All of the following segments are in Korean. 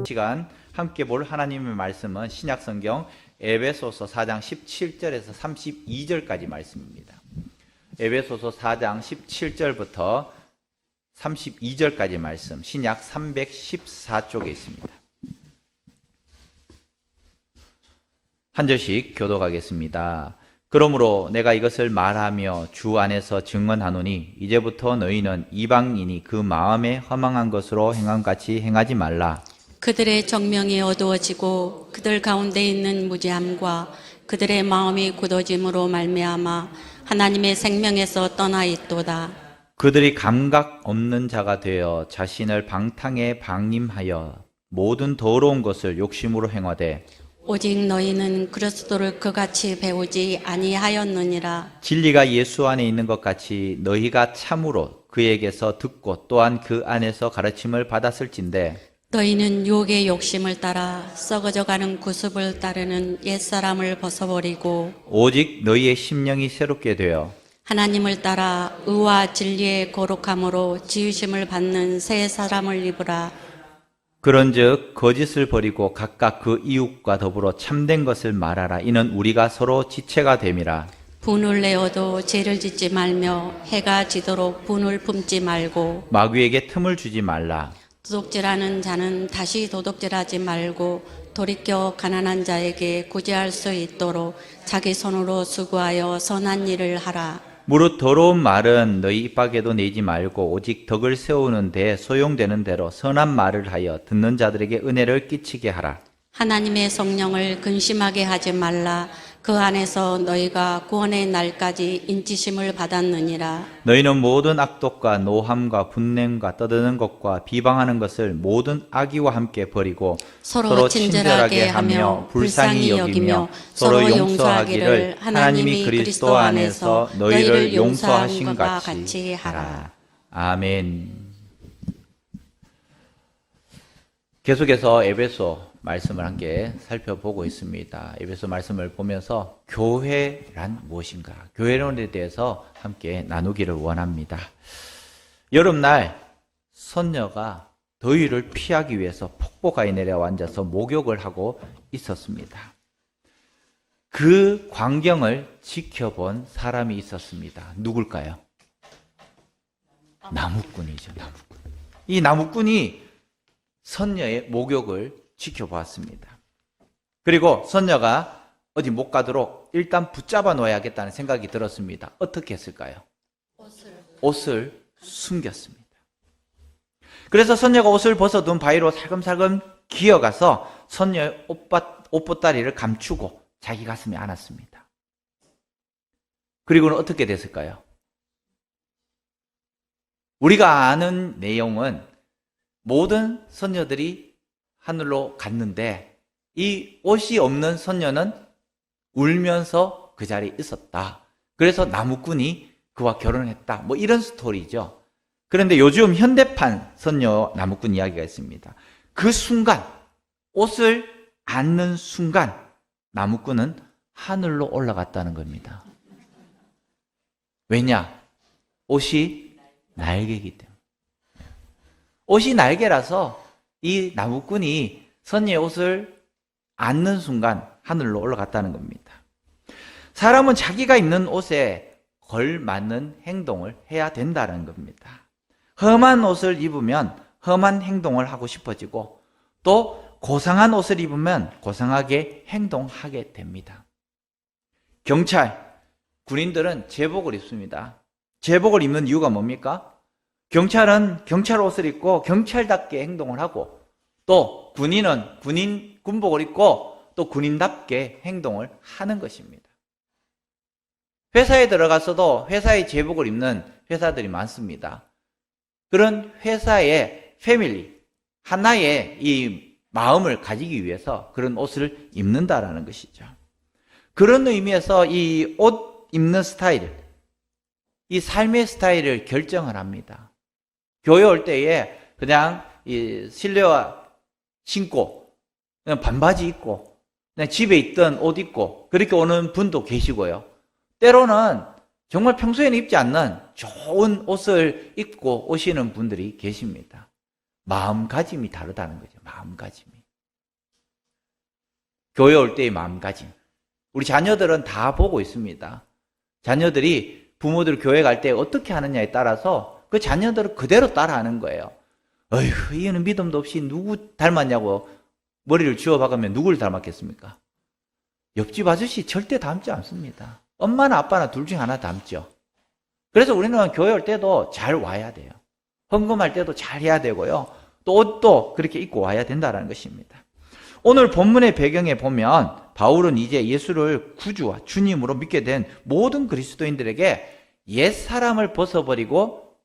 시간 함께 볼 하나님의 말씀은 신약성경 에베소서 4장 17절에서 32절까지 말씀입니다. 에베소서 4장 17절부터 32절까지 말씀, 신약 314쪽에 있습니다. 한 절씩 교독하겠습니다. 그러므로 내가 이것을 말하며 주 안에서 증언하노니 이제부터 너희는 이방인이 그 마음에 허망한 것으로 행함같이 행하지 말라. 그들의 정명이 어두워지고 그들 가운데 있는 무지함과 그들의 마음이 굳어짐으로 말미암아 하나님의 생명에서 떠나 있도다. 그들이 감각 없는 자가 되어 자신을 방탕에 방임하여 모든 더러운 것을 욕심으로 행하되 오직 너희는 그리스도를 그같이 배우지 아니하였느니라. 진리가 예수 안에 있는 것 같이 너희가 참으로 그에게서 듣고 또한 그 안에서 가르침을 받았을진데 너희는 유혹의 욕심을 따라 썩어져가는 구습을 따르는 옛사람을 벗어버리고 오직 너희의 심령이 새롭게 되어 하나님을 따라 의와 진리의 거룩함으로 지으심을 받는 새 사람을 입으라. 그런즉 거짓을 버리고 각각 그 이웃과 더불어 참된 것을 말하라. 이는 우리가 서로 지체가 됨이라. 분을 내어도 죄를 짓지 말며 해가 지도록 분을 품지 말고 마귀에게 틈을 주지 말라. 도둑질하는 자는 다시 도둑질하지 말고 돌이켜 가난한 자에게 구제할 수 있도록 자기 손으로 수고하여 선한 일을 하라. 무릇 더러운 말은 너희 입 밖에도 내지 말고 오직 덕을 세우는 데 소용되는 대로 선한 말을 하여 듣는 자들에게 은혜를 끼치게 하라. 하나님의 성령을 근심하게 하지 말라. 그 안에서 너희가 구원의 날까지 인치심을 받았느니라. 너희는 모든 악독과 노함과 분냄과 떠드는 것과 비방하는 것을 모든 악의와 함께 버리고 서로 친절하게 하며 불쌍히 여기며 서로 용서하기를 하나님이 그리스도 안에서 너희를 용서하신 것과 같이 하라. 아멘. 계속해서 에베소 말씀을 함께 살펴보고 있습니다. 에베소 말씀을 보면서 교회란 무엇인가, 교회론에 대해서 함께 나누기를 원합니다. 여름날 선녀가 더위를 피하기 위해서 폭포가에 내려와 앉아서 목욕을 하고 있었습니다. 그 광경을 지켜본 사람이 있었습니다. 누굴까요? 나무꾼이죠. 나무꾼. 이 나무꾼이 선녀의 목욕을 지켜보았습니다. 그리고 선녀가 어디 못 가도록 일단 붙잡아 놓아야겠다는 생각이 들었습니다. 어떻게 했을까요? 옷을 숨겼습니다. 그래서 선녀가 옷을 벗어둔 바위로 살금살금 기어가서 선녀의 옷보따리를 감추고 자기 가슴에 안았습니다. 그리고는 어떻게 됐을까요? 우리가 아는 내용은 모든 선녀들이 하늘로 갔는데 이 옷이 없는 선녀는 울면서 그 자리에 있었다. 그래서 나무꾼이 그와 결혼했다. 뭐 이런 스토리죠. 그런데 요즘 현대판 선녀 나무꾼 이야기가 있습니다. 그 순간, 옷을 안는 순간 나무꾼은 하늘로 올라갔다는 겁니다. 왜냐? 옷이 날개이기 때문에. 옷이 날개라서 이 나무꾼이 선녀의 옷을 안는 순간 하늘로 올라갔다는 겁니다. 사람은 자기가 입는 옷에 걸맞는 행동을 해야 된다는 겁니다. 험한 옷을 입으면 험한 행동을 하고 싶어지고 또 고상한 옷을 입으면 고상하게 행동하게 됩니다. 경찰, 군인들은 제복을 입습니다. 제복을 입는 이유가 뭡니까? 경찰은 경찰 옷을 입고 경찰답게 행동을 하고 또 군인은 군복을 입고 또 군인답게 행동을 하는 것입니다. 회사에 들어가서도 회사의 제복을 입는 회사들이 많습니다. 그런 회사의 패밀리, 하나의 이 마음을 가지기 위해서 그런 옷을 입는다라는 것이죠. 그런 의미에서 이 옷 입는 스타일, 이 삶의 스타일을 결정을 합니다. 교회 올 때에 그냥 이 실내화 신고 그냥 반바지 입고 그냥 집에 있던 옷 입고 그렇게 오는 분도 계시고요. 때로는 정말 평소에는 입지 않는 좋은 옷을 입고 오시는 분들이 계십니다. 마음가짐이 다르다는 거죠. 마음가짐이. 교회 올 때의 마음가짐. 우리 자녀들은 다 보고 있습니다. 자녀들이 부모들 교회 갈 때 어떻게 하느냐에 따라서 그 자녀들을 그대로 따라하는 거예요. 어휴, 이는 믿음도 없이 누구 닮았냐고 머리를 쥐어박으면 누구를 닮았겠습니까? 옆집 아저씨 절대 닮지 않습니다. 엄마나 아빠나 둘 중에 하나 닮죠. 그래서 우리는 교회 올 때도 잘 와야 돼요. 헌금할 때도 잘 해야 되고요. 또 옷도 그렇게 입고 와야 된다는 것입니다. 오늘 본문의 배경에 보면 바울은 이제 예수를 구주와 주님으로 믿게 된 모든 그리스도인들에게 옛 사람을 벗어버리고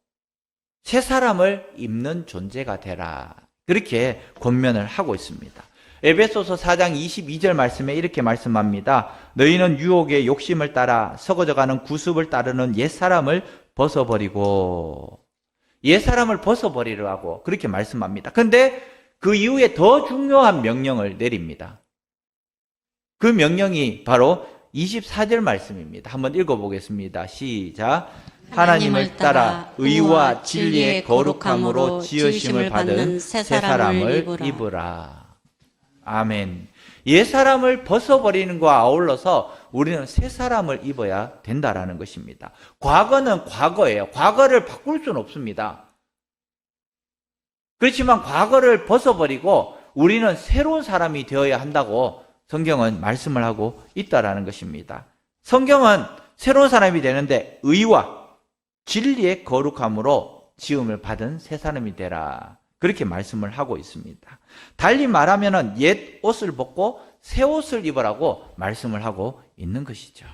새 사람을 입는 존재가 되라. 그렇게 권면을 하고 있습니다. 에베소서 4장 22절 말씀에 이렇게 말씀합니다. 너희는 유혹의 욕심을 따라 썩어져가는 구습을 따르는 옛 사람을 벗어버리고, 옛 사람을 벗어버리라고 그렇게 말씀합니다. 그런데 그 이후에 더 중요한 명령을 내립니다. 그 명령이 바로 24절 말씀입니다. 한번 읽어보겠습니다. 시작. 하나님을 따라 의와 진리의 거룩함으로 지으심을 받은 새 사람을 입으라. 아멘. 옛 사람을 벗어버리는 것과 아울러서 우리는 새 사람을 입어야 된다라는 것입니다. 과거는 과거예요. 과거를 바꿀 수는 없습니다. 그렇지만 과거를 벗어버리고 우리는 새로운 사람이 되어야 한다고 성경은 말씀을 하고 있다라는 것입니다. 성경은 새로운 사람이 되는데 의와 진리의 거룩함으로 지음을 받은 새 사람이 되라. 그렇게 말씀을 하고 있습니다. 달리 말하면 옛 옷을 벗고 새 옷을 입으라고 말씀을 하고 있는 것이죠.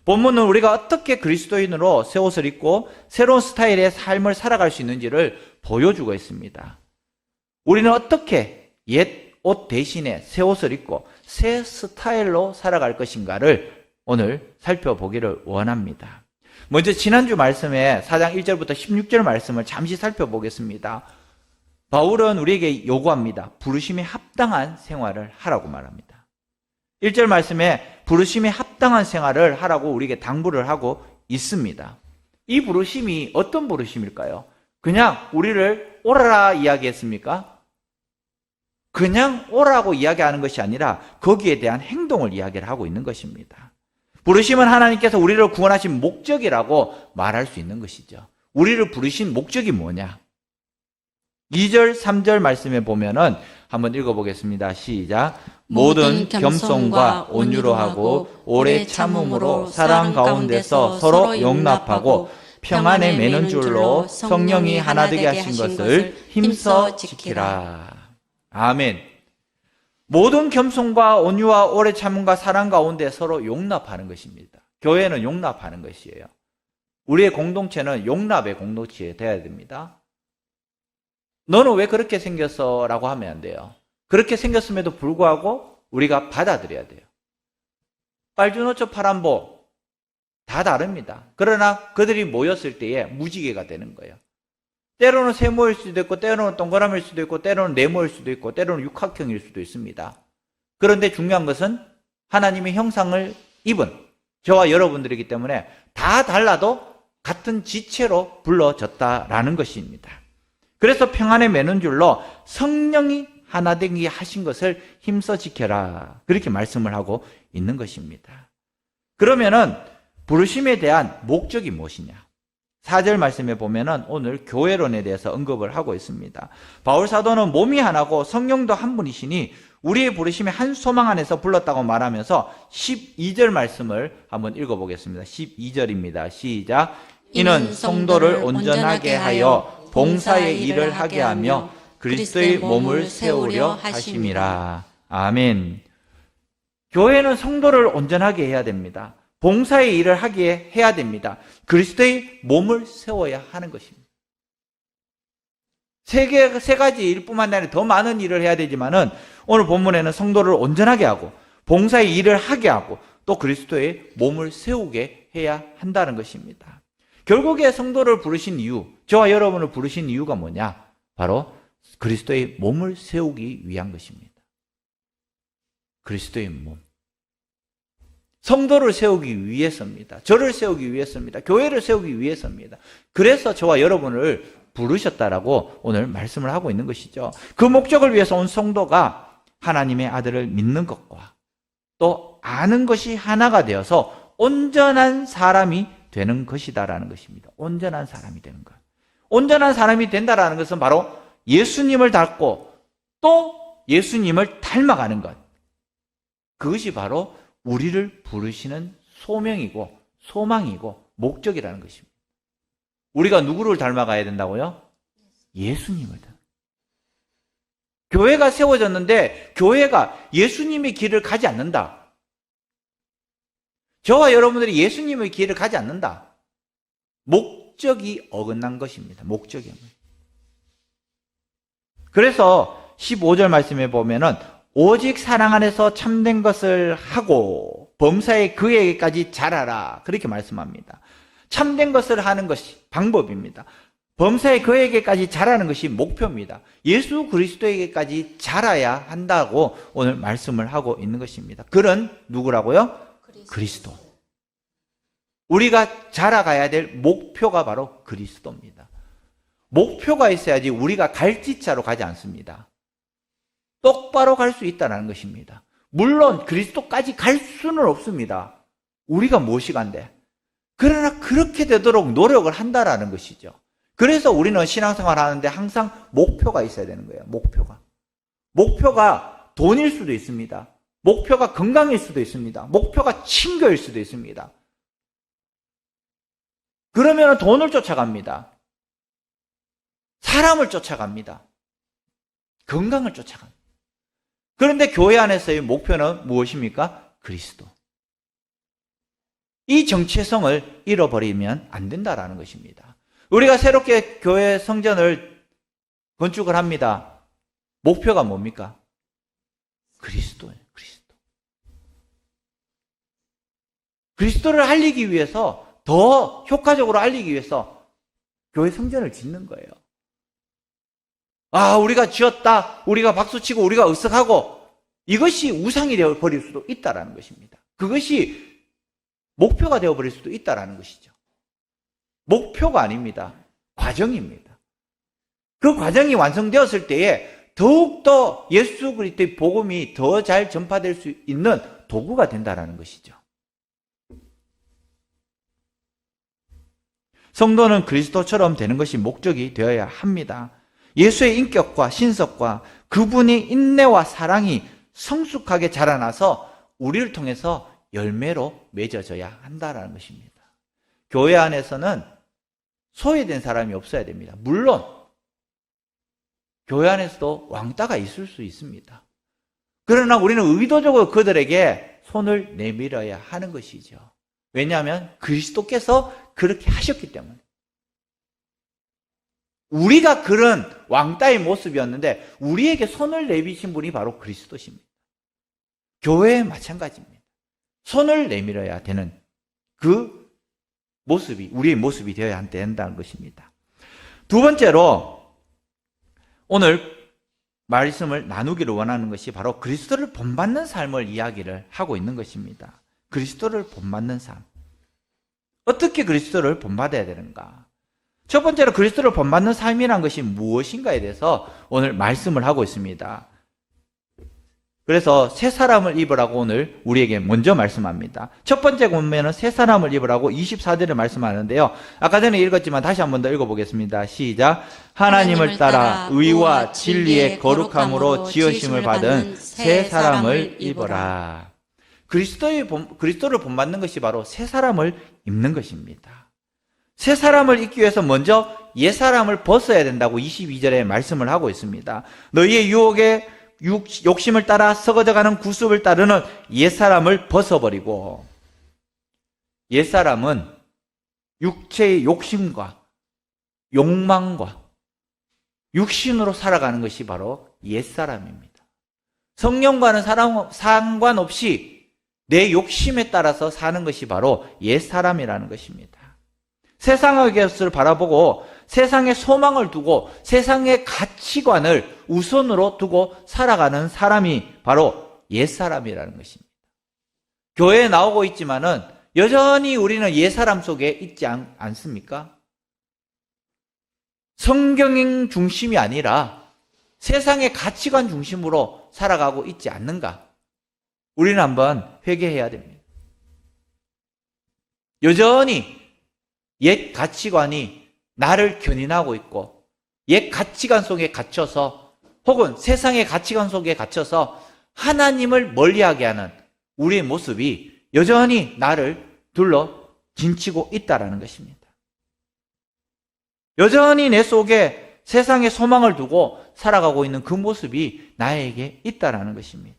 본문은 우리가 어떻게 그리스도인으로 새 옷을 입고 새로운 스타일의 삶을 살아갈 수 있는지를 보여주고 있습니다. 우리는 어떻게 옛 옷 대신에 새 옷을 입고 새 스타일로 살아갈 것인가를 오늘 살펴보기를 원합니다. 먼저 지난주 말씀에 4장 1절부터 16절 말씀을 잠시 살펴보겠습니다. 바울은 우리에게 요구합니다. 부르심에 합당한 생활을 하라고 말합니다. 1절 말씀에 부르심에 합당한 생활을 하라고 우리에게 당부를 하고 있습니다. 이 부르심이 어떤 부르심일까요? 그냥 우리를 오라라 이야기했습니까? 그냥 오라고 이야기하는 것이 아니라 거기에 대한 행동을 이야기를 하고 있는 것입니다. 부르심은 하나님께서 우리를 구원하신 목적이라고 말할 수 있는 것이죠. 우리를 부르신 목적이 뭐냐? 2절, 3절 말씀에 보면은 한번 읽어보겠습니다. 시작. 모든 겸손과 온유로 하고 오래 참음으로 사랑 가운데서 서로 용납하고 평안에 매는 줄로 성령이 하나 되게 하신 것을 힘써 지키라. 아멘. 모든 겸손과 온유와 오래 참음과 사랑 가운데 서로 용납하는 것입니다. 교회는 용납하는 것이에요. 우리의 공동체는 용납의 공동체 되어야 됩니다. 너는 왜 그렇게 생겼어? 라고 하면 안 돼요. 그렇게 생겼음에도 불구하고 우리가 받아들여야 돼요. 빨주노초 파란보 다 다릅니다. 그러나 그들이 모였을 때에 무지개가 되는 거예요. 때로는 세모일 수도 있고 때로는 동그라미일 수도 있고 때로는 네모일 수도 있고 때로는 육각형일 수도 있습니다. 그런데 중요한 것은 하나님의 형상을 입은 저와 여러분들이기 때문에 다 달라도 같은 지체로 불러졌다라는 것입니다. 그래서 평안에 매는 줄로 성령이 하나 되게 하신 것을 힘써 지켜라. 그렇게 말씀을 하고 있는 것입니다. 그러면은 부르심에 대한 목적이 무엇이냐? 4절 말씀에 보면은 오늘 교회론에 대해서 언급을 하고 있습니다. 바울 사도는 몸이 하나고 성령도 한 분이시니 우리의 부르심의 한 소망 안에서 불렀다고 말하면서 12절 말씀을 한번 읽어보겠습니다. 12절입니다. 시작. 이는 성도를 온전하게 하여 봉사의 일을 하게 하며 그리스도의 몸을 세우려 하심이라. 아멘. 교회는 성도를 온전하게 해야 됩니다. 봉사의 일을 하게 해야 됩니다. 그리스도의 몸을 세워야 하는 것입니다. 세 가지 일뿐만 아니라 더 많은 일을 해야 되지만은 오늘 본문에는 성도를 온전하게 하고 봉사의 일을 하게 하고 또 그리스도의 몸을 세우게 해야 한다는 것입니다. 결국에 성도를 부르신 이유, 저와 여러분을 부르신 이유가 뭐냐? 바로 그리스도의 몸을 세우기 위한 것입니다. 그리스도의 몸. 성도를 세우기 위해서입니다. 저를 세우기 위해서입니다. 교회를 세우기 위해서입니다. 그래서 저와 여러분을 부르셨다라고 오늘 말씀을 하고 있는 것이죠. 그 목적을 위해서 온 성도가 하나님의 아들을 믿는 것과 또 아는 것이 하나가 되어서 온전한 사람이 되는 것이다라는 것입니다. 온전한 사람이 되는 것. 온전한 사람이 된다라는 것은 바로 예수님을 닮고 또 예수님을 닮아가는 것. 그것이 바로 우리를 부르시는 소명이고 소망이고 목적이라는 것입니다. 우리가 누구를 닮아가야 된다고요? 예수님을 닮아. 교회가 세워졌는데 교회가 예수님의 길을 가지 않는다. 저와 여러분들이 예수님의 길을 가지 않는다. 목적이 어긋난 것입니다. 목적이. 그래서 15절 말씀에 보면은 오직 사랑 안에서 참된 것을 하고 범사에 그에게까지 자라라. 그렇게 말씀합니다. 참된 것을 하는 것이 방법입니다. 범사에 그에게까지 자라는 것이 목표입니다. 예수 그리스도에게까지 자라야 한다고 오늘 말씀을 하고 있는 것입니다. 그는 누구라고요? 그리스도. 우리가 자라가야 될 목표가 바로 그리스도입니다. 목표가 있어야지 우리가 갈지차로 가지 않습니다. 똑바로 갈 수 있다는 것입니다. 물론 그리스도까지 갈 수는 없습니다. 우리가 무엇이 간대? 그러나 그렇게 되도록 노력을 한다라는 것이죠. 그래서 우리는 신앙생활 하는데 항상 목표가 있어야 되는 거예요. 목표가 돈일 수도 있습니다. 목표가 건강일 수도 있습니다. 목표가 친교일 수도 있습니다. 그러면 돈을 쫓아갑니다. 사람을 쫓아갑니다. 건강을 쫓아갑니다. 그런데 교회 안에서의 목표는 무엇입니까? 그리스도. 이 정체성을 잃어버리면 안 된다라는 것입니다. 우리가 새롭게 교회 성전을 건축을 합니다. 목표가 뭡니까? 그리스도예요. 그리스도를 알리기 위해서, 더 효과적으로 알리기 위해서 교회 성전을 짓는 거예요. 우리가 지었다, 우리가 박수치고 우리가 으쓱하고, 이것이 우상이 되어버릴 수도 있다는 것입니다. 그것이 목표가 되어버릴 수도 있다는 것이죠. 목표가 아닙니다. 과정입니다. 그 과정이 완성되었을 때에 더욱더 예수 그리스도의 복음이 더 잘 전파될 수 있는 도구가 된다는 것이죠. 성도는 그리스도처럼 되는 것이 목적이 되어야 합니다. 예수의 인격과 신석과 그분의 인내와 사랑이 성숙하게 자라나서 우리를 통해서 열매로 맺어져야 한다는 것입니다. 교회 안에서는 소외된 사람이 없어야 됩니다. 물론 교회 안에서도 왕따가 있을 수 있습니다. 그러나 우리는 의도적으로 그들에게 손을 내밀어야 하는 것이죠. 왜냐하면 그리스도께서 그렇게 하셨기 때문에. 우리가 그런 왕따의 모습이었는데 우리에게 손을 내미신 분이 바로 그리스도십니다. 교회에 마찬가지입니다. 손을 내밀어야 되는 그 모습이 우리의 모습이 되어야 된다는 것입니다. 두 번째로 오늘 말씀을 나누기를 원하는 것이 바로 그리스도를 본받는 삶을 이야기를 하고 있는 것입니다. 그리스도를 본받는 삶. 어떻게 그리스도를 본받아야 되는가? 첫 번째로 그리스도를 본받는 삶이란 것이 무엇인가에 대해서 오늘 말씀을 하고 있습니다. 그래서 새 사람을 입으라고 오늘 우리에게 먼저 말씀합니다. 첫 번째 보면은 새 사람을 입으라고 24절에 말씀하는데요. 아까 전에 읽었지만 다시 한 번 더 읽어보겠습니다. 시작. 하나님을 따라 의와 진리의 거룩함으로 지으심을 받은 새 사람을 입어라. 그리스도를 본받는 것이 바로 새 사람을 입는 것입니다. 새 사람을 입기 위해서 먼저 옛 사람을 벗어야 된다고 22절에 말씀을 하고 있습니다. 너희의 유혹에 욕심을 따라 썩어져가는 구습을 따르는 옛사람을 벗어버리고, 옛사람은 육체의 욕심과 욕망과 육신으로 살아가는 것이 바로 옛사람입니다. 성령과는 상관없이 내 욕심에 따라서 사는 것이 바로 옛사람이라는 것입니다. 세상의 것을 바라보고 세상의 소망을 두고 세상의 가치관을 우선으로 두고 살아가는 사람이 바로 옛사람이라는 것입니다. 교회에 나오고 있지만은 여전히 우리는 옛사람 속에 있지 않습니까? 성경 중심이 아니라 세상의 가치관 중심으로 살아가고 있지 않는가? 우리는 한번 회개해야 됩니다. 여전히 옛 가치관이 나를 견인하고 있고 옛 가치관 속에 갇혀서 혹은 세상의 가치관 속에 갇혀서 하나님을 멀리하게 하는 우리의 모습이 여전히 나를 둘러 진치고 있다는 것입니다. 여전히 내 속에 세상의 소망을 두고 살아가고 있는 그 모습이 나에게 있다는 것입니다.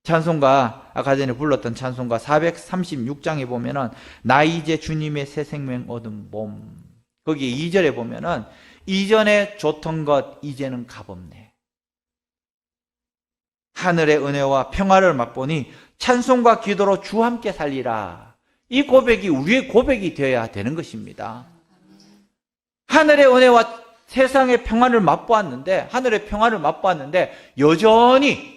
찬송가, 아까 전에 불렀던 찬송가 436장에 보면은 나 이제 주님의 새 생명 얻은 봄, 거기 2절에 보면은 이전에 좋던 것 이제는 값없네. 하늘의 은혜와 평화를 맛보니 찬송과 기도로 주 함께 살리라. 이 고백이 우리의 고백이 되어야 되는 것입니다. 하늘의 은혜와 세상의 평화를 맛보았는데, 하늘의 평화를 맛보았는데 여전히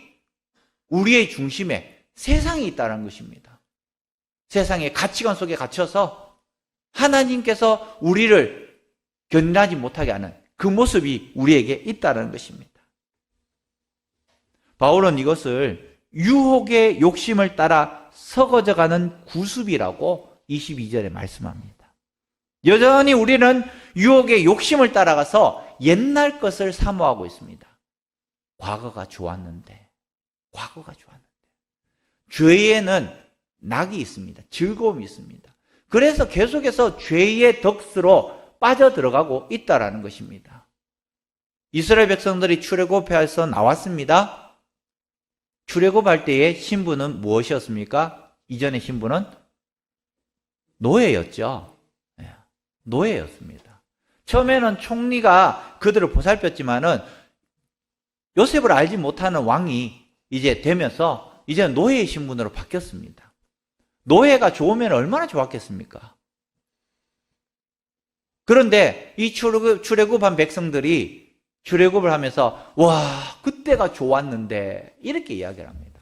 우리의 중심에 세상이 있다는 것입니다. 세상의 가치관 속에 갇혀서 하나님께서 우리를 견인하지 못하게 하는 그 모습이 우리에게 있다는 것입니다. 바울은 이것을 유혹의 욕심을 따라 썩어져가는 구습이라고 22절에 말씀합니다. 여전히 우리는 유혹의 욕심을 따라가서 옛날 것을 사모하고 있습니다. 과거가 좋았는데. 죄에는 낙이 있습니다. 즐거움이 있습니다. 그래서 계속해서 죄의 덕스로 빠져들어가고 있다는 것입니다. 이스라엘 백성들이 출애굽해서 나왔습니다. 출애굽할 때의 신분은 무엇이었습니까? 이전의 신분은 노예였죠. 노예였습니다. 처음에는 총리가 그들을 보살폈지만은 요셉을 알지 못하는 왕이 이제 되면서 이제는 노예의 신분으로 바뀌었습니다. 노예가 좋으면 얼마나 좋았겠습니까? 그런데 이 출애굽한 백성들이 출애굽을 하면서 와, 그때가 좋았는데 이렇게 이야기를 합니다.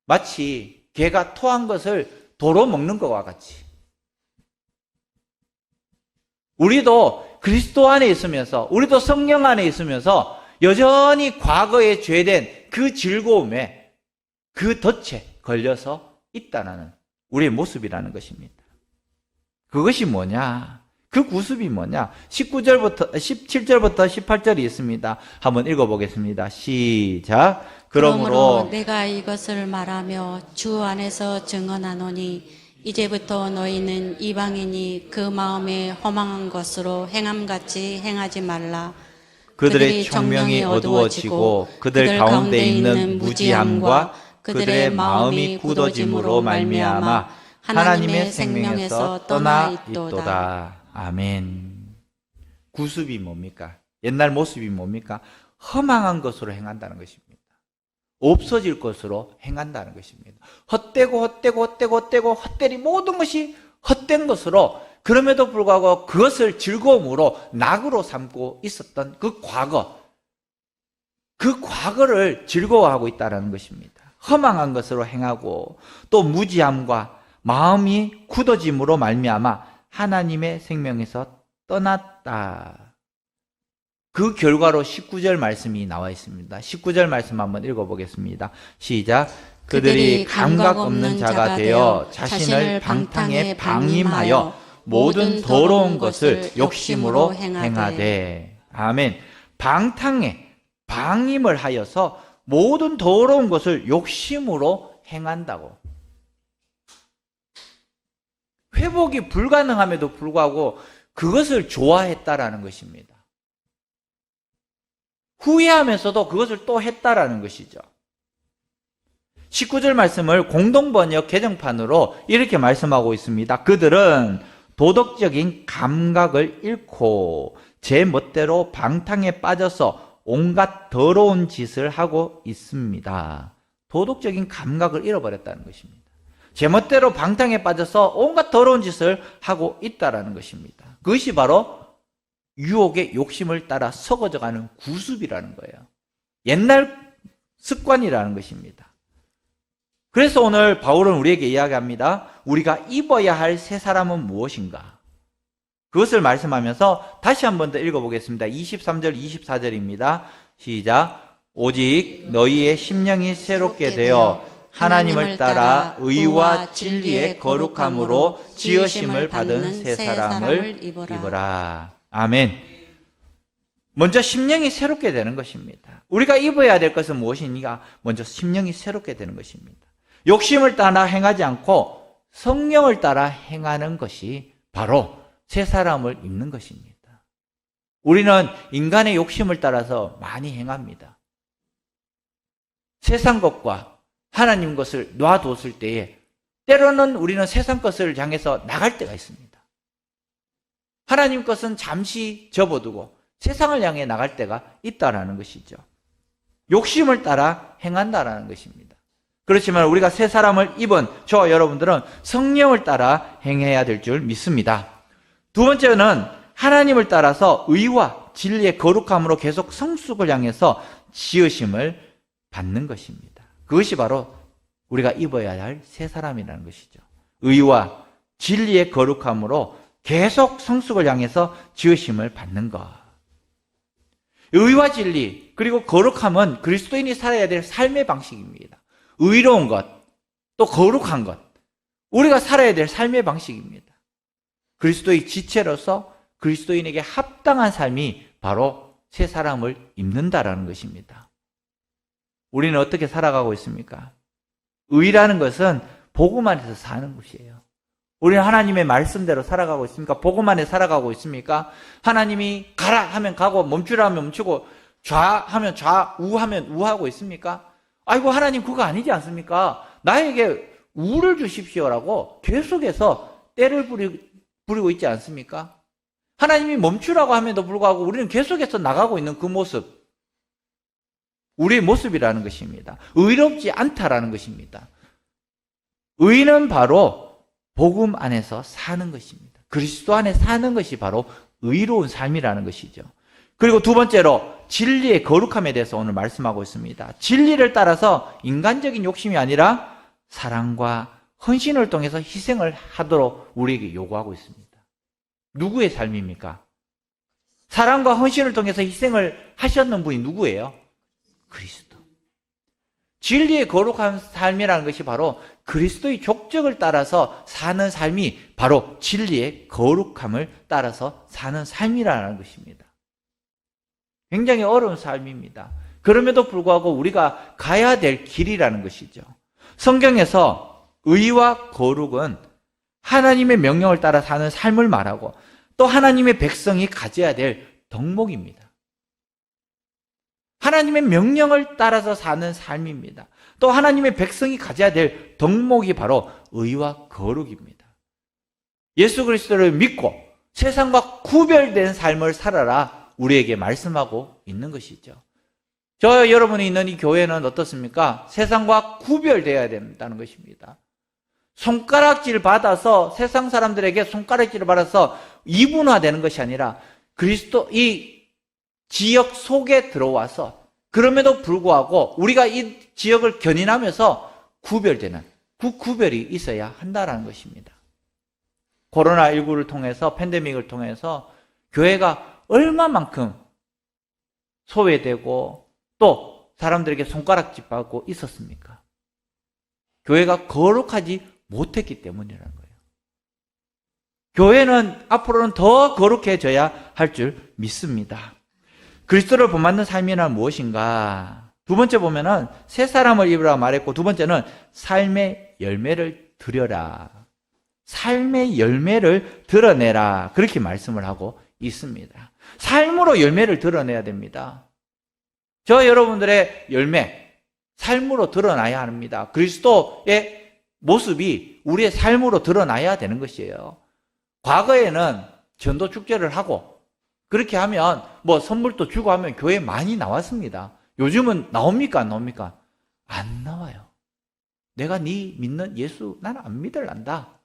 마치 개가 토한 것을 도로 먹는 것과 같이 우리도 그리스도 안에 있으면서 우리도 성령 안에 있으면서 여전히 과거에 죄된 그 즐거움에 그 덫에 걸려서 있다는 우리의 모습이라는 것입니다. 그것이 뭐냐? 그 구습이 뭐냐? 17절부터 18절이 있습니다. 한번 읽어보겠습니다. 시작. 그러므로 내가 이것을 말하며 주 안에서 증언하노니 이제부터 너희는 이방인이 그 마음에 허망한 것으로 행함같이 행하지 말라. 그들의 청명이 어두워지고 그들 가운데 있는 무지함과 그들의 마음이 굳어짐으로 말미암아 하나님의 생명에서 떠나 있도다. 아멘. 구습이 뭡니까? 옛날 모습이 뭡니까? 허망한 것으로 행한다는 것입니다. 없어질 것으로 행한다는 것입니다. 헛되리 모든 것이 헛된 것으로, 그럼에도 불구하고 그것을 즐거움으로 낙으로 삼고 있었던 그 과거를 즐거워하고 있다는 것입니다. 허망한 것으로 행하고 또 무지함과 마음이 굳어짐으로 말미암아 하나님의 생명에서 떠났다. 그 결과로 19절 말씀이 나와 있습니다. 19절 말씀 한번 읽어보겠습니다. 시작. 그들이 감각 없는 자가 되어 자신을 방탕에 방임하여 모든 더러운 것을 욕심으로 행하되. 아멘. 방탕에 방임을 하여서 모든 더러운 것을 욕심으로 행한다고. 회복이 불가능함에도 불구하고 그것을 좋아했다라는 것입니다. 후회하면서도 그것을 또 했다라는 것이죠. 19절 말씀을 공동번역 개정판으로 이렇게 말씀하고 있습니다. 그들은 도덕적인 감각을 잃고 제 멋대로 방탕에 빠져서 온갖 더러운 짓을 하고 있습니다. 도덕적인 감각을 잃어버렸다는 것입니다. 제 멋대로 방탕에 빠져서 온갖 더러운 짓을 하고 있다는 것입니다. 그것이 바로 유혹의 욕심을 따라 썩어져가는 구습이라는 거예요. 옛날 습관이라는 것입니다. 그래서 오늘 바울은 우리에게 이야기합니다. 우리가 입어야 할 새 사람은 무엇인가? 그것을 말씀하면서 다시 한 번 더 읽어보겠습니다. 23절, 24절입니다. 시작. 오직 너희의 심령이 새롭게 되어 하나님을 따라 의와 진리의 거룩함으로 지으심을 받은 새 사람을 입어라. 아멘. 먼저 심령이 새롭게 되는 것입니다. 우리가 입어야 될 것은 무엇이니까? 먼저 심령이 새롭게 되는 것입니다. 욕심을 따라 행하지 않고 성령을 따라 행하는 것이 바로 새 사람을 입는 것입니다. 우리는 인간의 욕심을 따라서 많이 행합니다. 세상 것과 하나님 것을 놔뒀을 때에 때로는 우리는 세상 것을 향해서 나갈 때가 있습니다. 하나님 것은 잠시 접어두고 세상을 향해 나갈 때가 있다라는 것이죠. 욕심을 따라 행한다라는 것입니다. 그렇지만 우리가 새 사람을 입은 저와 여러분들은 성령을 따라 행해야 될 줄 믿습니다. 두 번째는 하나님을 따라서 의와 진리의 거룩함으로 계속 성숙을 향해서 지으심을 받는 것입니다. 그것이 바로 우리가 입어야 할 새 사람이라는 것이죠. 의와 진리의 거룩함으로 계속 성숙을 향해서 지으심을 받는 것. 의와 진리 그리고 거룩함은 그리스도인이 살아야 될 삶의 방식입니다. 의로운 것, 또 거룩한 것, 우리가 살아야 될 삶의 방식입니다. 그리스도의 지체로서 그리스도인에게 합당한 삶이 바로 새 사람을 입는다라는 것입니다. 우리는 어떻게 살아가고 있습니까? 의라는 것은 복음 안에서 사는 것이에요. 우리는 하나님의 말씀대로 살아가고 있습니까? 복음 안에 살아가고 있습니까? 하나님이 가라 하면 가고 멈추라 하면 멈추고 좌하면 좌, 우하면 우하고 있습니까? 아이고 하나님 그거 아니지 않습니까? 나에게 우를 주십시오라고 계속해서 때를 부리고 있지 않습니까? 하나님이 멈추라고 함에도 불구하고 우리는 계속해서 나가고 있는 그 모습, 우리의 모습이라는 것입니다. 의롭지 않다라는 것입니다. 의는 바로 복음 안에서 사는 것입니다. 그리스도 안에 사는 것이 바로 의로운 삶이라는 것이죠. 그리고 두 번째로 진리의 거룩함에 대해서 오늘 말씀하고 있습니다. 진리를 따라서 인간적인 욕심이 아니라 사랑과 헌신을 통해서 희생을 하도록 우리에게 요구하고 있습니다. 누구의 삶입니까? 사랑과 헌신을 통해서 희생을 하셨는 분이 누구예요? 그리스도. 진리의 거룩한 삶이라는 것이 바로 그리스도의 족적을 따라서 사는 삶이 바로 진리의 거룩함을 따라서 사는 삶이라는 것입니다. 굉장히 어려운 삶입니다. 그럼에도 불구하고 우리가 가야 될 길이라는 것이죠. 성경에서 의와 거룩은 하나님의 명령을 따라 사는 삶을 말하고 또 하나님의 백성이 가져야 될 덕목입니다. 하나님의 명령을 따라서 사는 삶입니다. 또 하나님의 백성이 가져야 될 덕목이 바로 의와 거룩입니다. 예수 그리스도를 믿고 세상과 구별된 삶을 살아라 우리에게 말씀하고 있는 것이죠. 저 여러분이 있는 이 교회는 어떻습니까? 세상과 구별되어야 된다는 것입니다. 손가락질 받아서 세상 사람들에게 손가락질을 받아서 이분화되는 것이 아니라 그리스도 이 지역 속에 들어와서 그럼에도 불구하고 우리가 이 지역을 견인하면서 구별되는 그 구별이 있어야 한다는 것입니다. 코로나19를 통해서 팬데믹을 통해서 교회가 얼마만큼 소외되고 또 사람들에게 손가락질 받고 있었습니까? 교회가 거룩하지 못했기 때문이라는 거예요. 교회는 앞으로는 더 거룩해져야 할 줄 믿습니다. 그리스도를 본받는 삶이란 무엇인가? 두 번째 보면은 새 사람을 입으라 말했고 두 번째는 삶의 열매를 드려라. 삶의 열매를 드러내라. 그렇게 말씀을 하고 있습니다. 삶으로 열매를 드러내야 됩니다. 저 여러분들의 열매, 삶으로 드러나야 합니다. 그리스도의 모습이 우리의 삶으로 드러나야 되는 것이에요. 과거에는 전도 축제를 하고 그렇게 하면 뭐 선물도 주고 하면 교회 많이 나왔습니다. 요즘은 나옵니까? 안 나옵니까? 안 나와요. 내가 네 믿는 예수 나는 안 믿을란다.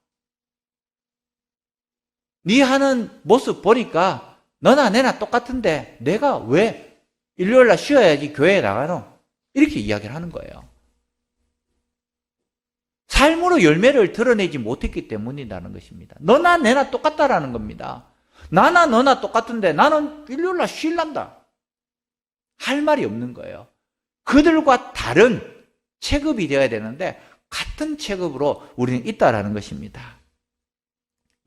네 하는 모습 보니까 너나 내나 똑같은데 내가 왜 일요일날 쉬어야지 교회에 나가노? 이렇게 이야기를 하는 거예요. 삶으로 열매를 드러내지 못했기 때문이라는 것입니다. 너나 내나 똑같다라는 겁니다. 나나 너나 똑같은데 나는 일요일날 쉴란다 할 말이 없는 거예요. 그들과 다른 체급이 되어야 되는데 같은 체급으로 우리는 있다라는 것입니다.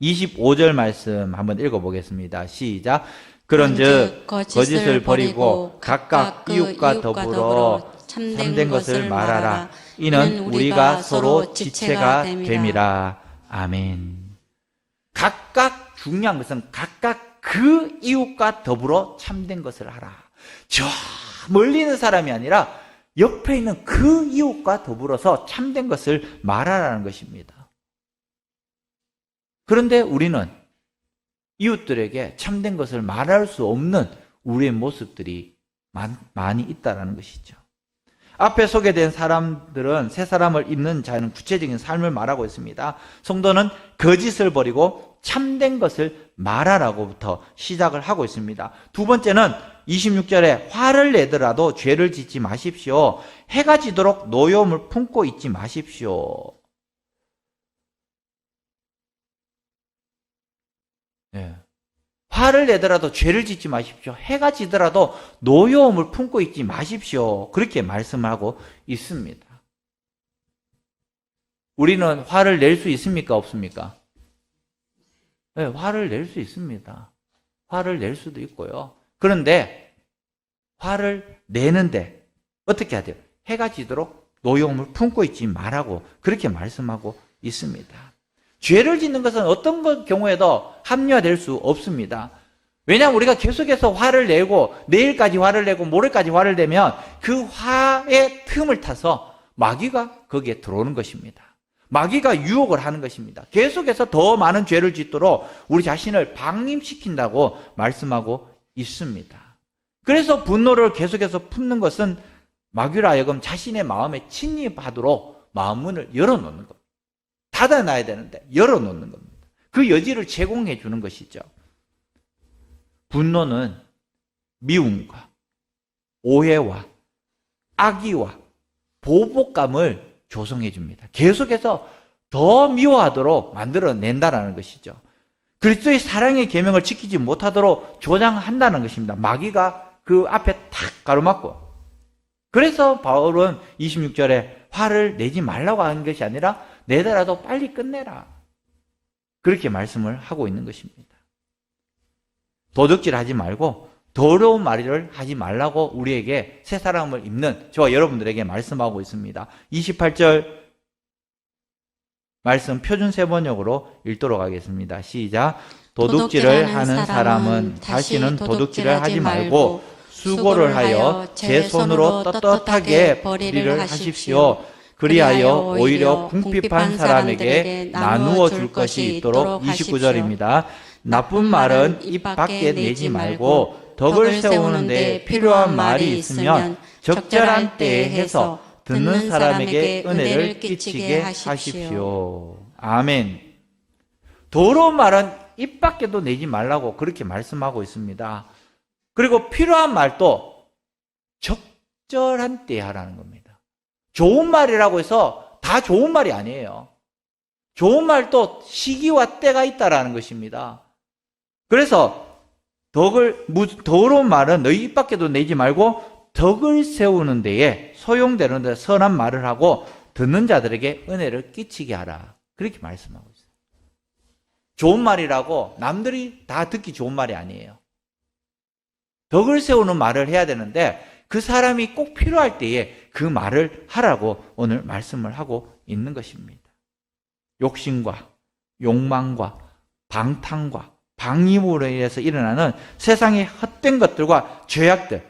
25절 말씀 한번 읽어보겠습니다. 시작. 그런즉 거짓을 버리고 각각 이웃과 더불어 참된 것을 말하라. 이는 우리가 서로 지체가 됨이라. 아멘. 각각 중요한 것은 각각 그 이웃과 더불어 참된 것을 하라. 저 멀리 있는 사람이 아니라 옆에 있는 그 이웃과 더불어서 참된 것을 말하라는 것입니다. 그런데 우리는 이웃들에게 참된 것을 말할 수 없는 우리의 모습들이 많이 있다는 것이죠. 앞에 소개된 사람들은 새 사람을 입는 자는 구체적인 삶을 말하고 있습니다. 성도는 거짓을 버리고 참된 것을 말하라고부터 시작을 하고 있습니다. 두 번째는 26절에 화를 내더라도 죄를 짓지 마십시오. 해가 지도록 노여움을 품고 있지 마십시오. 네. 화를 내더라도 죄를 짓지 마십시오. 해가 지더라도 노여움을 품고 있지 마십시오. 그렇게 말씀하고 있습니다. 우리는 화를 낼 수 있습니까? 없습니까? 네, 화를 낼 수 있습니다. 화를 낼 수도 있고요. 그런데 화를 내는데 어떻게 해야 돼요? 해가 지도록 노여움을 품고 있지 말라고 그렇게 말씀하고 있습니다. 죄를 짓는 것은 어떤 경우에도 합리화될 수 없습니다. 왜냐하면 우리가 계속해서 화를 내고 내일까지 화를 내고 모레까지 화를 내면 그 화의 틈을 타서 마귀가 거기에 들어오는 것입니다. 마귀가 유혹을 하는 것입니다. 계속해서 더 많은 죄를 짓도록 우리 자신을 방임시킨다고 말씀하고 있습니다. 그래서 분노를 계속해서 품는 것은 마귀로 하여금 자신의 마음에 침입하도록 마음문을 열어놓는 겁니다. 닫아놔야 되는데 열어놓는 겁니다. 그 여지를 제공해 주는 것이죠. 분노는 미움과 오해와 악의와 보복감을 조성해 줍니다. 계속해서 더 미워하도록 만들어낸다는 것이죠. 그리스도의 사랑의 계명을 지키지 못하도록 조장한다는 것입니다. 마귀가 그 앞에 탁 가로막고. 그래서 바울은 26절에 화를 내지 말라고 하는 것이 아니라 내더라도 빨리 끝내라. 그렇게 말씀을 하고 있는 것입니다. 도둑질하지 말고 더러운 말을 하지 말라고 우리에게 새 사람을 입는 저와 여러분들에게 말씀하고 있습니다. 28절 말씀 표준 세번역으로 읽도록 하겠습니다. 시작. 도둑질을 하는 사람은 다시는 도둑질을 하지 말고 수고를 하여 제 손으로 떳떳하게 벌이를 하십시오. 그리하여 오히려 궁핍한 사람에게 나누어 줄 것이 있도록. 29절입니다. 나쁜 말은 입 밖에 내지 말고 덕을 세우는 데 필요한 말이 있으면 적절한 때에 해서 듣는 사람에게 은혜를 끼치게 하십시오. 아멘. 더러운 말은 입 밖에도 내지 말라고 그렇게 말씀하고 있습니다. 그리고 필요한 말도 적절한 때에 하라는 겁니다. 좋은 말이라고 해서 다 좋은 말이 아니에요. 좋은 말도 시기와 때가 있다라는 것입니다. 그래서 더러운 말은 너희 입 밖에도 내지 말고 덕을 세우는 데에 소용되는 데 선한 말을 하고 듣는 자들에게 은혜를 끼치게 하라. 그렇게 말씀하고 있어요. 좋은 말이라고 남들이 다 듣기 좋은 말이 아니에요. 덕을 세우는 말을 해야 되는데 그 사람이 꼭 필요할 때에 그 말을 하라고 오늘 말씀을 하고 있는 것입니다. 욕심과 욕망과 방탕과 방임으로 인해서 일어나는 세상의 헛된 것들과 죄악들,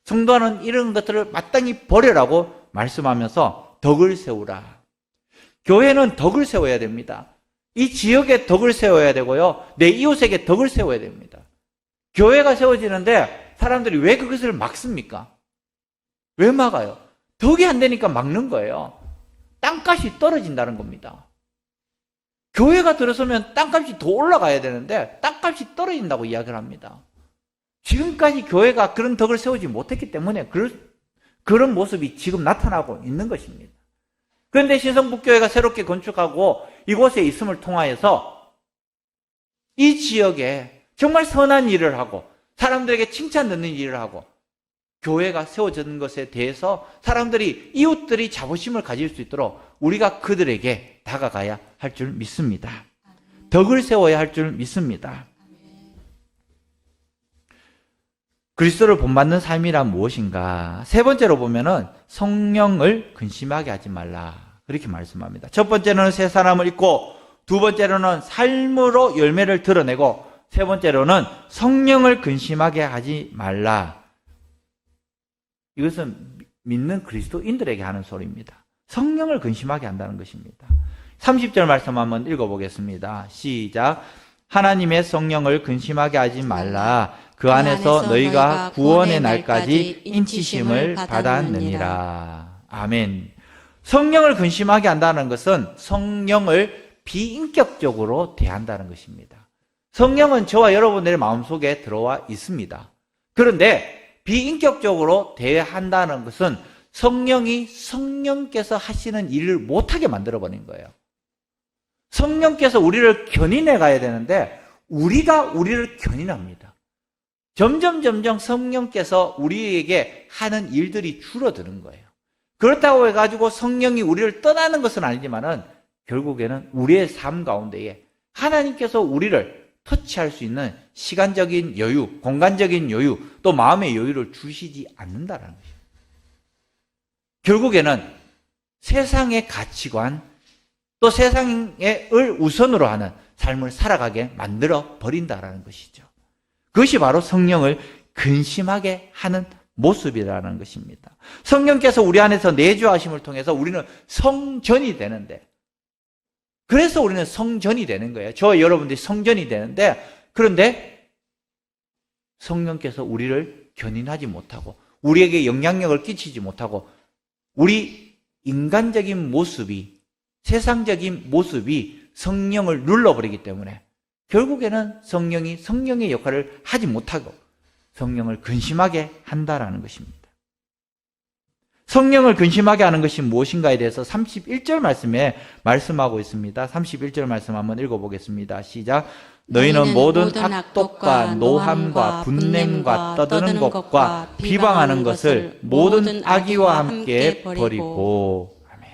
성도는 이런 것들을 마땅히 버려라고 말씀하면서 덕을 세우라. 교회는 덕을 세워야 됩니다. 이 지역에 덕을 세워야 되고요. 내 이웃에게 덕을 세워야 됩니다. 교회가 세워지는데 사람들이 왜 그것을 막습니까? 왜 막아요? 덕이 안 되니까 막는 거예요. 땅값이 떨어진다는 겁니다. 교회가 들어서면 땅값이 더 올라가야 되는데 땅값이 떨어진다고 이야기를 합니다. 지금까지 교회가 그런 덕을 세우지 못했기 때문에 그런 모습이 지금 나타나고 있는 것입니다. 그런데 신성북교회가 새롭게 건축하고 이곳에 있음을 통하여서 이 지역에 정말 선한 일을 하고 사람들에게 칭찬 듣는 일을 하고 교회가 세워지는 것에 대해서 사람들이, 이웃들이 자부심을 가질 수 있도록 우리가 그들에게 다가가야 할 줄 믿습니다. 덕을 세워야 할 줄 믿습니다. 그리스도를 본받는 삶이란 무엇인가? 세 번째로 보면은 성령을 근심하게 하지 말라. 그렇게 말씀합니다. 첫 번째로는 새 사람을 입고, 두 번째로는 삶으로 열매를 드러내고, 세 번째로는 성령을 근심하게 하지 말라. 이것은 믿는 그리스도인들에게 하는 소리입니다. 성령을 근심하게 한다는 것입니다. 30절 말씀 한번 읽어보겠습니다. 시작. 하나님의 성령을 근심하게 하지 말라. 그 안에서 너희가 구원의 날까지 인치심을 받았느니라. 아멘. 성령을 근심하게 한다는 것은 성령을 비인격적으로 대한다는 것입니다. 성령은 저와 여러분들의 마음속에 들어와 있습니다. 그런데 비인격적으로 대한다는 것은 성령이 성령께서 하시는 일을 못하게 만들어버린 거예요. 성령께서 우리를 견인해 가야 되는데 우리가 우리를 견인합니다. 점점 성령께서 우리에게 하는 일들이 줄어드는 거예요. 그렇다고 해가지고 성령이 우리를 떠나는 것은 아니지만은 결국에는 우리의 삶 가운데에 하나님께서 우리를 터치할 수 있는 시간적인 여유, 공간적인 여유, 또 마음의 여유를 주시지 않는다는 것입니다. 결국에는 세상의 가치관, 또 세상을 우선으로 하는 삶을 살아가게 만들어 버린다는 것이죠. 그것이 바로 성령을 근심하게 하는 모습이라는 것입니다. 성령께서 우리 안에서 내주하심을 통해서 우리는 성전이 되는데, 그래서 우리는 성전이 되는 거예요. 저와 여러분들이 성전이 되는데, 그런데 성령께서 우리를 견인하지 못하고 우리에게 영향력을 끼치지 못하고 우리 인간적인 모습이, 세상적인 모습이 성령을 눌러버리기 때문에 결국에는 성령이 성령의 역할을 하지 못하고 성령을 근심하게 한다라는 것입니다. 성령을 근심하게 하는 것이 무엇인가에 대해서 31절 말씀에 말씀하고 있습니다. 31절 말씀 한번 읽어보겠습니다. 시작. 너희는 모든 악독과 노함과 분냄과 떠드는 것과 비방하는 것을 모든 악의와 함께 버리고. 아멘.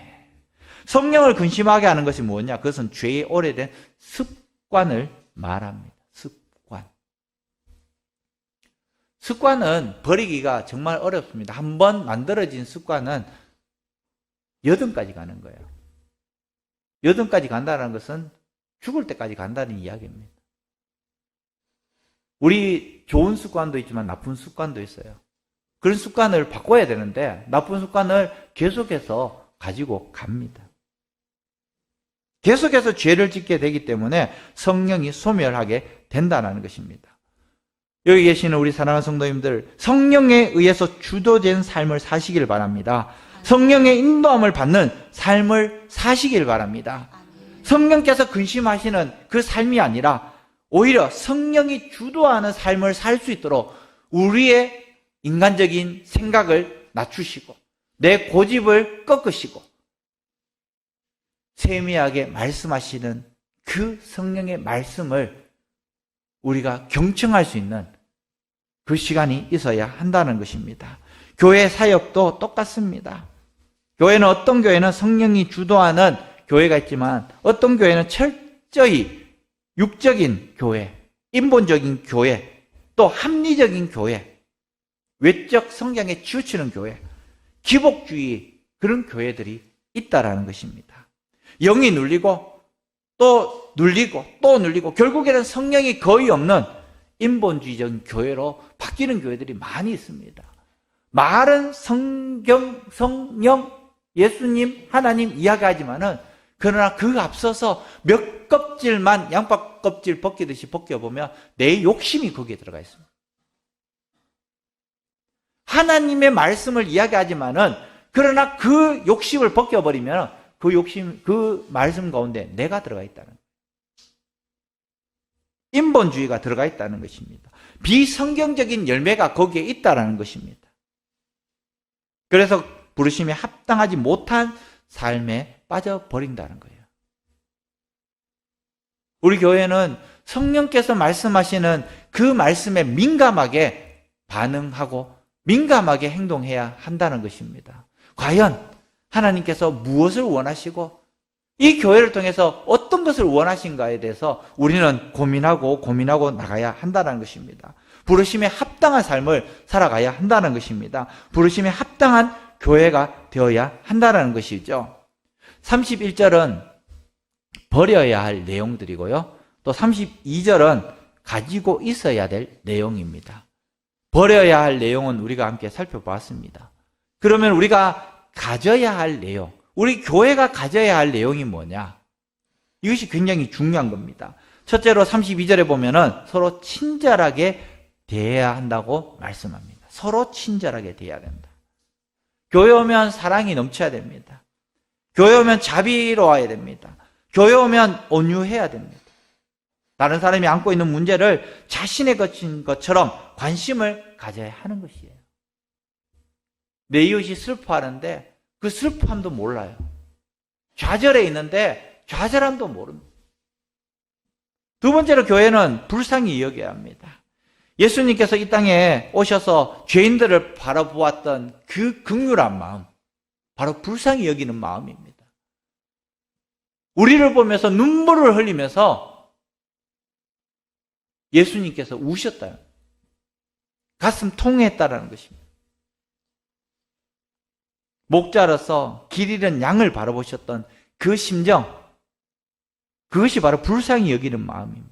성령을 근심하게 하는 것이 무엇냐? 그것은 죄의 오래된 습관을 말합니다. 습관은 버리기가 정말 어렵습니다. 한번 만들어진 습관은 여든까지 가는 거예요. 여든까지 간다는 것은 죽을 때까지 간다는 이야기입니다. 우리 좋은 습관도 있지만 나쁜 습관도 있어요. 그런 습관을 바꿔야 되는데 나쁜 습관을 계속해서 가지고 갑니다. 계속해서 죄를 짓게 되기 때문에 성령이 소멸하게 된다는 것입니다. 여기 계시는 우리 사랑하는 성도님들, 성령에 의해서 주도된 삶을 사시길 바랍니다. 성령의 인도함을 받는 삶을 사시길 바랍니다. 성령께서 근심하시는 그 삶이 아니라 오히려 성령이 주도하는 삶을 살 수 있도록 우리의 인간적인 생각을 낮추시고 내 고집을 꺾으시고 세미하게 말씀하시는 그 성령의 말씀을 우리가 경청할 수 있는 그 시간이 있어야 한다는 것입니다. 교회 사역도 똑같습니다. 교회는 어떤 교회는 성령이 주도하는 교회가 있지만 어떤 교회는 철저히 육적인 교회, 인본적인 교회, 또 합리적인 교회, 외적 성향에 치우치는 교회, 기복주의 그런 교회들이 있다라는 것입니다. 영이 눌리고 또 눌리고 또 눌리고 결국에는 성령이 거의 없는 인본주의적인 교회로 바뀌는 교회들이 많이 있습니다. 말은 성경, 성령, 예수님, 하나님 이야기하지만은 그러나 그 앞서서 몇 껍질만 양파 껍질 벗기듯이 벗겨보면 내 욕심이 거기에 들어가 있습니다. 하나님의 말씀을 이야기하지만은 그러나 그 욕심을 벗겨버리면 그 욕심, 그 말씀 가운데 내가 들어가 있다는 거예요. 인본주의가 들어가 있다는 것입니다. 비성경적인 열매가 거기에 있다는 것입니다. 그래서 부르심에 합당하지 못한 삶에 빠져버린다는 거예요. 우리 교회는 성령께서 말씀하시는 그 말씀에 민감하게 반응하고 민감하게 행동해야 한다는 것입니다. 과연 하나님께서 무엇을 원하시고 이 교회를 통해서 어떤 것을 원하신가에 대해서 우리는 고민하고 나가야 한다는 것입니다. 부르심에 합당한 삶을 살아가야 한다는 것입니다. 부르심에 합당한 교회가 되어야 한다는 것이죠. 31절은 버려야 할 내용들이고요. 또 32절은 가지고 있어야 될 내용입니다. 버려야 할 내용은 우리가 함께 살펴보았습니다. 그러면 우리가 가져야 할 내용, 우리 교회가 가져야 할 내용이 뭐냐? 이것이 굉장히 중요한 겁니다. 첫째로 32절에 보면은 서로 친절하게 대해야 한다고 말씀합니다. 서로 친절하게 대해야 된다. 교회 오면 사랑이 넘쳐야 됩니다. 교회 오면 자비로워야 됩니다. 교회 오면 온유해야 됩니다. 다른 사람이 안고 있는 문제를 자신의 것인 것처럼 관심을 가져야 하는 것이에요. 내 이웃이 슬퍼하는데 그 슬퍼함도 몰라요. 좌절해 있는데 좌절함도 모릅니다. 두 번째로 교회는 불쌍히 여겨야 합니다. 예수님께서 이 땅에 오셔서 죄인들을 바라보았던 그 긍휼한 마음, 바로 불쌍히 여기는 마음입니다. 우리를 보면서 눈물을 흘리면서 예수님께서 우셨다. 가슴 통했다라는 것입니다. 목자로서 길 잃은 양을 바라보셨던 그 심정, 그것이 바로 불쌍히 여기는 마음입니다.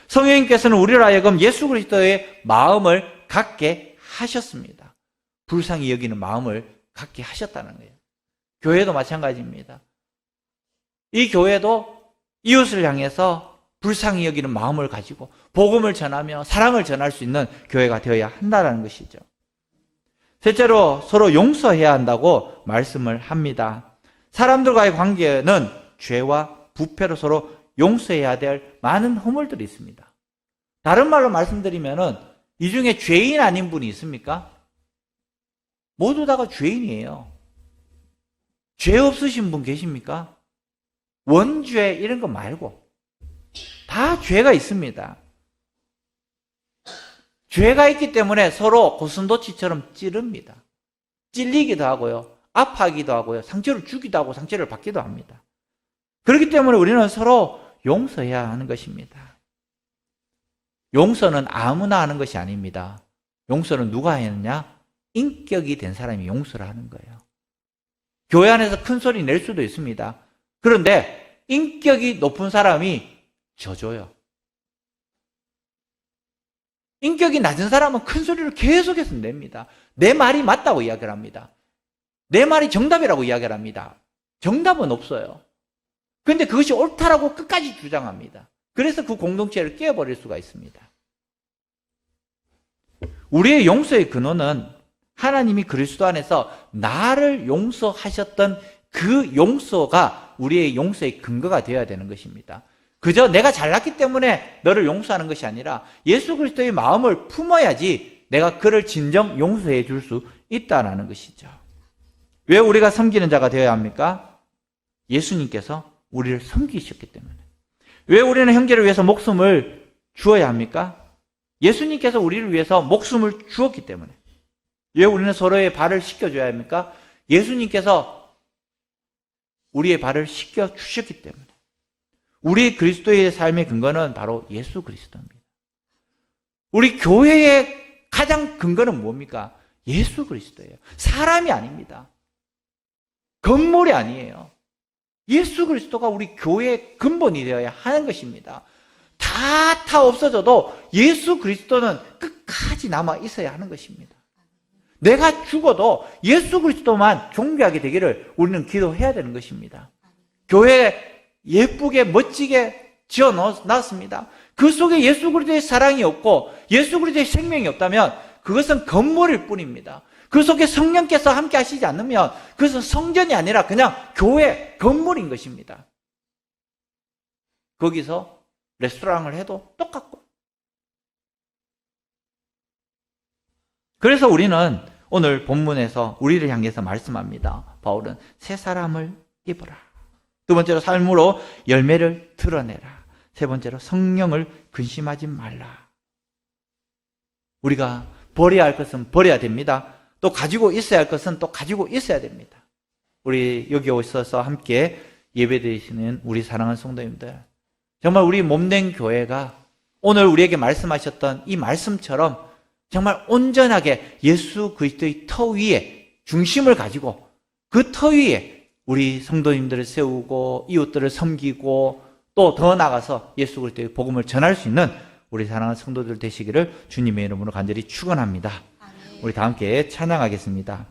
성령님께서는 우리를 하여금 예수 그리스도의 마음을 갖게 하셨습니다. 불쌍히 여기는 마음을 갖게 하셨다는 거예요. 교회도 마찬가지입니다. 이 교회도 이웃을 향해서 불쌍히 여기는 마음을 가지고 복음을 전하며 사랑을 전할 수 있는 교회가 되어야 한다는 것이죠. 셋째로 서로 용서해야 한다고 말씀을 합니다. 사람들과의 관계는 죄와 부패로 서로 용서해야 될 많은 허물들이 있습니다. 다른 말로 말씀드리면은 이 중에 죄인 아닌 분이 있습니까? 모두 다가 죄인이에요. 죄 없으신 분 계십니까? 원죄 이런 거 말고 다 죄가 있습니다. 죄가 있기 때문에 서로 고슴도치처럼 찌릅니다. 찔리기도 하고요. 아파하기도 하고요. 상처를 주기도 하고 상처를 받기도 합니다. 그렇기 때문에 우리는 서로 용서해야 하는 것입니다. 용서는 아무나 하는 것이 아닙니다. 용서는 누가 했느냐? 인격이 된 사람이 용서를 하는 거예요. 교회 안에서 큰 소리 낼 수도 있습니다. 그런데 인격이 높은 사람이 져줘요. 인격이 낮은 사람은 큰 소리를 계속해서 냅니다. 내 말이 맞다고 이야기를 합니다. 내 말이 정답이라고 이야기를 합니다. 정답은 없어요. 그런데 그것이 옳다라고 끝까지 주장합니다. 그래서 그 공동체를 깨어버릴 수가 있습니다. 우리의 용서의 근원은 하나님이 그리스도 안에서 나를 용서하셨던 그 용서가 우리의 용서의 근거가 되어야 되는 것입니다. 그저 내가 잘났기 때문에 너를 용서하는 것이 아니라 예수 그리스도의 마음을 품어야지 내가 그를 진정 용서해 줄 수 있다는 것이죠. 왜 우리가 섬기는 자가 되어야 합니까? 예수님께서 우리를 섬기셨기 때문에. 왜 우리는 형제를 위해서 목숨을 주어야 합니까? 예수님께서 우리를 위해서 목숨을 주었기 때문에. 왜 우리는 서로의 발을 씻겨줘야 합니까? 예수님께서 우리의 발을 씻겨주셨기 때문에. 우리 그리스도의 삶의 근거는 바로 예수 그리스도입니다. 우리 교회의 가장 근거는 뭡니까? 예수 그리스도예요. 사람이 아닙니다. 건물이 아니에요. 예수 그리스도가 우리 교회의 근본이 되어야 하는 것입니다. 다 없어져도 예수 그리스도는 끝까지 남아 있어야 하는 것입니다. 내가 죽어도 예수 그리스도만 존귀하게 되기를 우리는 기도해야 되는 것입니다. 교회에 예쁘게 멋지게 지어 놨습니다. 그 속에 예수 그리스도의 사랑이 없고 예수 그리스도의 생명이 없다면 그것은 건물일 뿐입니다. 그 속에 성령께서 함께 하시지 않으면 그것은 성전이 아니라 그냥 교회 건물인 것입니다. 거기서 레스토랑을 해도 똑같고. 그래서 우리는 오늘 본문에서 우리를 향해서 말씀합니다. 바울은 새 사람을 입어라. 두 번째로 삶으로 열매를 드러내라. 세 번째로 성령을 근심하지 말라. 우리가 버려야 할 것은 버려야 됩니다. 또 가지고 있어야 할 것은 또 가지고 있어야 됩니다. 우리 여기 오셔서 함께 예배드리시는 우리 사랑하는 성도님들, 정말 우리 몸된 교회가 오늘 우리에게 말씀하셨던 이 말씀처럼 정말 온전하게 예수 그리스도의 터 위에 중심을 가지고 그 터 위에 우리 성도님들을 세우고 이웃들을 섬기고 또 더 나아가서 예수 그리스도의 복음을 전할 수 있는 우리 사랑하는 성도들 되시기를 주님의 이름으로 간절히 축원합니다. 우리 다 함께 찬양하겠습니다.